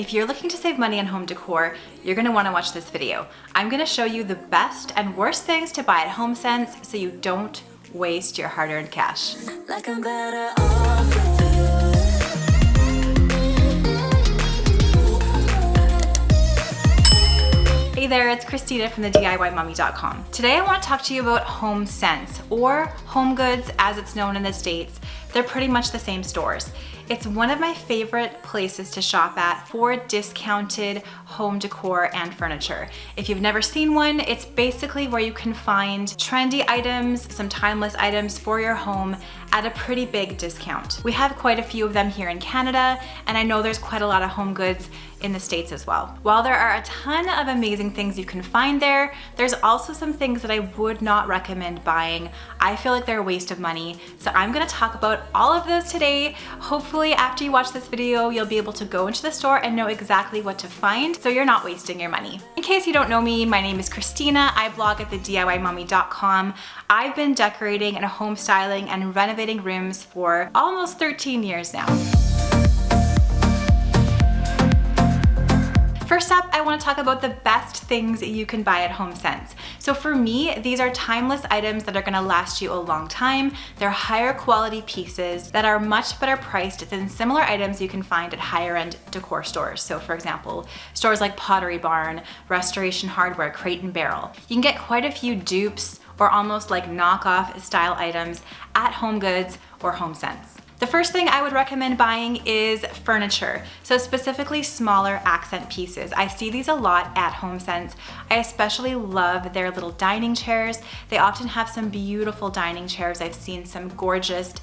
If you're looking to save money on home decor, you're gonna wanna watch this video. I'm gonna show you the best and worst things to buy at HomeSense so you don't waste your hard-earned cash. Like I'm better off with you. Hey there, it's Christina from the DIYmommy.com. Today I want to talk to you about HomeSense, or HomeGoods as it's known in the States. They're pretty much the same stores. It's one of my favorite places to shop at for discounted home decor and furniture. If you've never seen one, it's basically where you can find trendy items, some timeless items for your home at a pretty big discount. We have quite a few of them here in Canada, and I know there's quite a lot of HomeGoods in the States as well. While there are a ton of amazing things you can find there, there's also some things that I would not recommend buying. I feel like they're a waste of money, so I'm gonna talk about all of those today. Hopefully after you watch this video, you'll be able to go into the store and know exactly what to find so you're not wasting your money. In case you don't know me, my name is Christina. I blog at the DIYmommy.com. I've been decorating and home styling and renovating rooms for almost 13 years now. First up, I want to talk about the best things you can buy at HomeSense. So for me, these are timeless items that are going to last you a long time. They're higher quality pieces that are much better priced than similar items you can find at higher end decor stores. So for example, stores like Pottery Barn, Restoration Hardware, Crate and Barrel. You can get quite a few dupes or almost like knockoff style items at HomeGoods or HomeSense. The first thing I would recommend buying is furniture, so specifically smaller accent pieces. I see these a lot at HomeSense. I especially love their little dining chairs. They often have some beautiful dining chairs. I've seen some gorgeous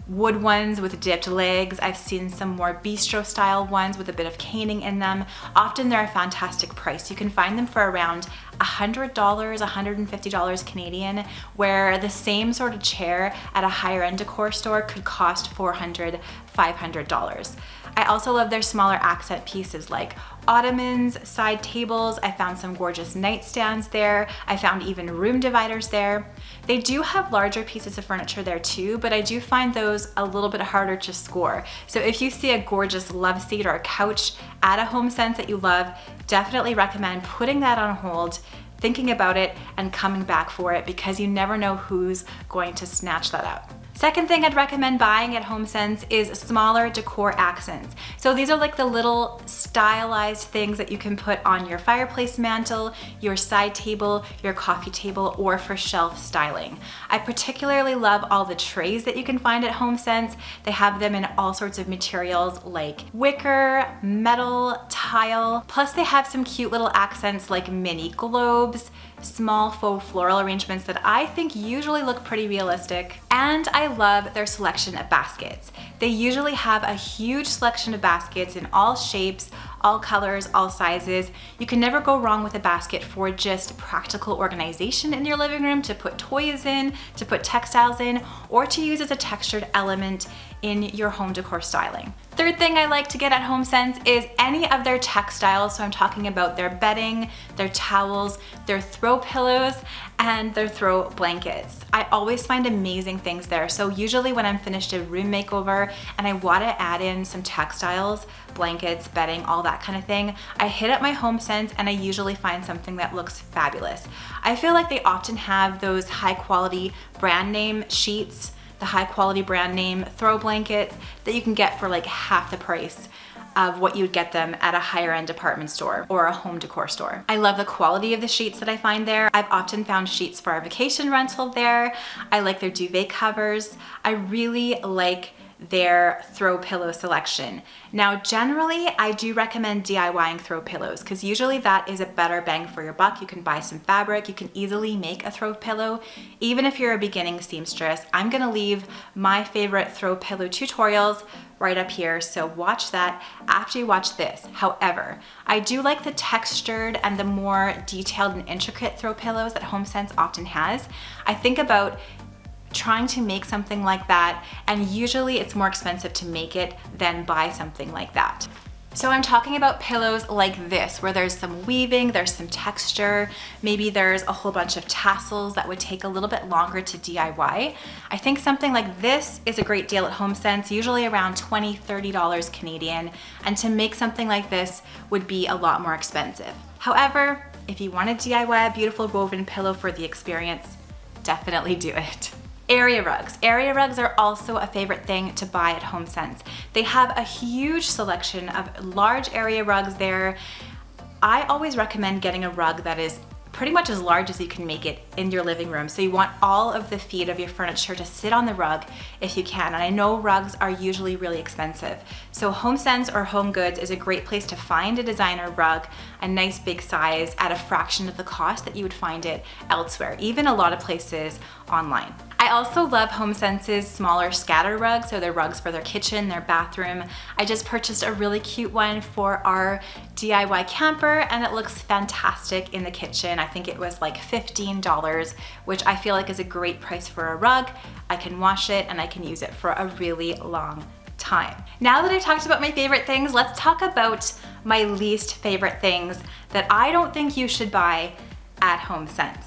wood ones with dipped legs. I've seen some more bistro style ones with a bit of caning in them. Often they're a fantastic price. You can find them for around $100, $150 Canadian, where the same sort of chair at a higher end decor store could cost $400, $500. I also love their smaller accent pieces like ottomans, side tables. I found some gorgeous nightstands there. I found even room dividers there. They do have larger pieces of furniture there too, but I do find those a little bit harder to score. So if you see a gorgeous love seat or a couch at a HomeSense that you love, definitely recommend putting that on hold, thinking about it, and coming back for it, because you never know who's going to snatch that up. Second thing I'd recommend buying at HomeSense is smaller decor accents. So these are like the little stylized things that you can put on your fireplace mantle, your side table, your coffee table, or for shelf styling. I particularly love all the trays that you can find at HomeSense. They have them in all sorts of materials like wicker, metal, tile, plus they have some cute little accents like mini globes, small faux floral arrangements that I think usually look pretty realistic. And I love their selection of baskets. They usually have a huge selection of baskets in all shapes, all colors, all sizes. You can never go wrong with a basket for just practical organization in your living room, to put toys in, to put textiles in, or to use as a textured element in your home decor styling. Third thing I like to get at HomeSense is any of their textiles. So I'm talking about their bedding, their towels, their throw pillows, and their throw blankets. I always find amazing things there. So usually when I'm finished a room makeover and I want to add in some textiles, blankets, bedding, all that kind of thing, I hit up my HomeSense and I usually find something that looks fabulous. I feel like they often have those high quality brand name sheets, the high quality brand name throw blankets that you can get for like half the price of what you would get them at a higher end department store or a home decor store. I love the quality of the sheets that I find there. I've often found sheets for our vacation rental there. I like their duvet covers. I really like their throw pillow selection. Now, generally, I do recommend DIYing throw pillows because usually that is a better bang for your buck. You can buy some fabric, you can easily make a throw pillow. Even if you're a beginning seamstress, I'm gonna leave my favorite throw pillow tutorials right up here, so watch that after you watch this. However, I do like the textured and the more detailed and intricate throw pillows that HomeSense often has. I think about trying to make something like that, and usually it's more expensive to make it than buy something like that. So I'm talking about pillows like this, where there's some weaving, there's some texture, maybe there's a whole bunch of tassels that would take a little bit longer to DIY. I think something like this is a great deal at HomeSense, usually around $20, $30 Canadian, and to make something like this would be a lot more expensive. However, if you want to DIY a beautiful woven pillow for the experience, definitely do it. Area rugs. Area rugs are also a favorite thing to buy at HomeSense. They have a huge selection of large area rugs there. I always recommend getting a rug that is pretty much as large as you can make it in your living room. So you want all of the feet of your furniture to sit on the rug if you can. And I know rugs are usually really expensive. So HomeSense or HomeGoods is a great place to find a designer rug, a nice big size at a fraction of the cost that you would find it elsewhere, even a lot of places online. I also love HomeSense's smaller scatter rugs, so they're rugs for their kitchen, their bathroom. I just purchased a really cute one for our DIY camper and it looks fantastic in the kitchen. I think it was like $15, which I feel like is a great price for a rug. I can wash it and I can use it for a really long time. Now that I've talked about my favorite things, let's talk about my least favorite things that I don't think you should buy at HomeSense.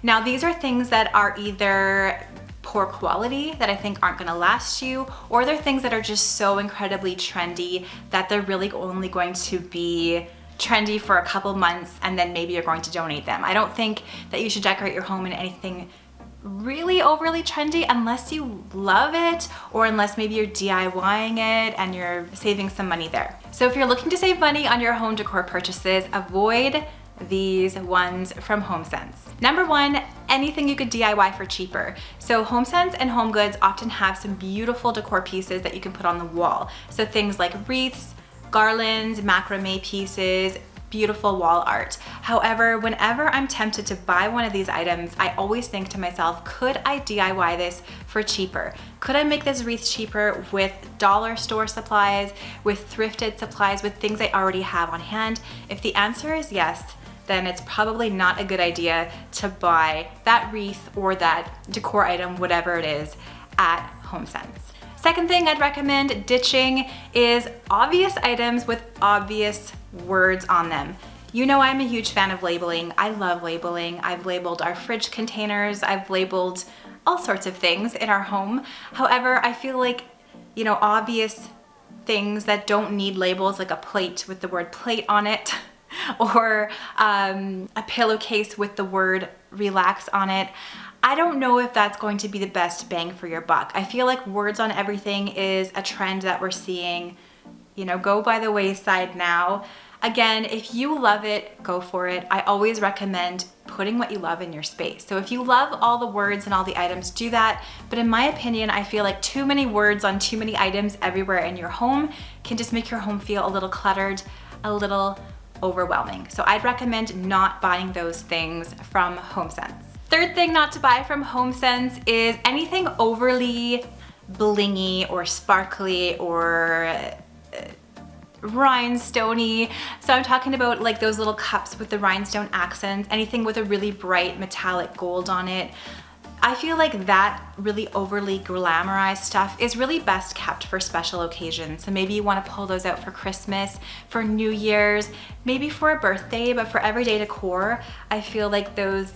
Now these are things that are either poor quality that I think aren't gonna last you, or they're things that are just so incredibly trendy that they're really only going to be trendy for a couple months and then maybe you're going to donate them. I don't think that you should decorate your home in anything really overly trendy unless you love it or unless maybe you're DIYing it and you're saving some money there. So if you're looking to save money on your home decor purchases, avoid these ones from HomeSense. Number one, anything you could DIY for cheaper. So HomeSense and HomeGoods often have some beautiful decor pieces that you can put on the wall. So things like wreaths, garlands, macrame pieces, beautiful wall art. However, whenever I'm tempted to buy one of these items, I always think to myself, could I DIY this for cheaper? Could I make this wreath cheaper with dollar store supplies, with thrifted supplies, with things I already have on hand? If the answer is yes, then it's probably not a good idea to buy that wreath or that decor item, whatever it is, at HomeSense. Second thing I'd recommend ditching is obvious items with obvious words on them. You know I'm a huge fan of labeling. I love labeling. I've labeled our fridge containers. I've labeled all sorts of things in our home. However, I feel like, you know, obvious things that don't need labels, like a plate with the word plate on it, or a pillowcase with the word relax on it. I don't know if that's going to be the best bang for your buck. I feel like words on everything is a trend that we're seeing, you know, go by the wayside now. Again, if you love it, go for it. I always recommend putting what you love in your space. So if you love all the words and all the items, do that. But in my opinion, I feel like too many words on too many items everywhere in your home can just make your home feel a little cluttered, a little overwhelming. So I'd recommend not buying those things from HomeSense. Third thing not to buy from HomeSense is anything overly blingy or sparkly or rhinestone-y. So I'm talking about like those little cups with the rhinestone accents, anything with a really bright metallic gold on it. I feel like that really overly glamorized stuff is really best kept for special occasions. So maybe you want to pull those out for Christmas, for New Year's, maybe for a birthday, but for everyday decor, I feel like those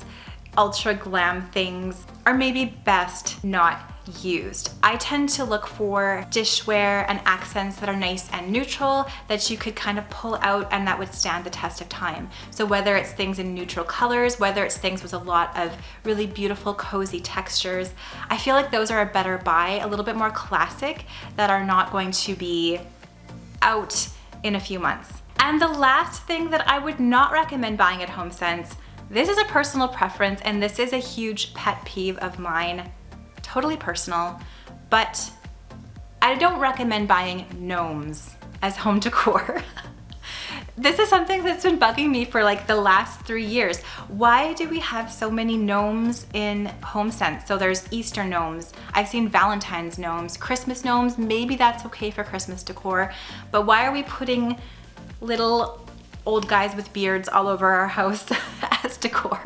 ultra glam things are maybe best not used. I tend to look for dishware and accents that are nice and neutral that you could kind of pull out and that would stand the test of time. So whether it's things in neutral colors, whether it's things with a lot of really beautiful cozy textures, I feel like those are a better buy, a little bit more classic, that are not going to be out in a few months. And the last thing that I would not recommend buying at HomeSense, this is a personal preference and this is a huge pet peeve of mine, totally personal, but I don't recommend buying gnomes as home decor. This is something that's been bugging me for like the last 3 years. Why do we have so many gnomes in HomeSense? So there's Easter gnomes, I've seen Valentine's gnomes, Christmas gnomes, maybe that's okay for Christmas decor, but why are we putting little old guys with beards all over our house as decor?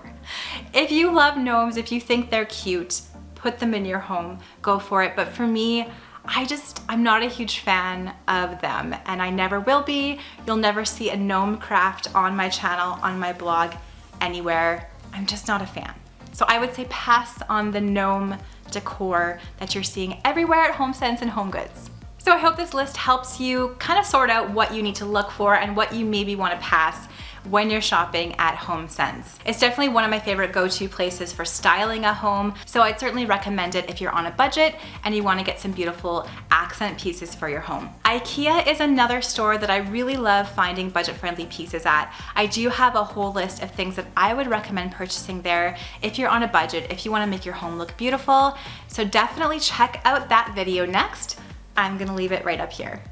If you love gnomes, if you think they're cute, put them in your home, go for it. But for me, I'm not a huge fan of them, and I never will be. You'll never see a gnome craft on my channel, on my blog, anywhere. I'm just not a fan. So I would say pass on the gnome decor that you're seeing everywhere at HomeSense and HomeGoods. So I hope this list helps you kind of sort out what you need to look for and what you maybe want to pass when you're shopping at HomeSense. It's definitely one of my favorite go-to places for styling a home, so I'd certainly recommend it if you're on a budget and you want to get some beautiful accent pieces for your home. IKEA is another store that I really love finding budget-friendly pieces at. I do have a whole list of things that I would recommend purchasing there if you're on a budget, if you want to make your home look beautiful. So definitely check out that video next. I'm gonna leave it right up here.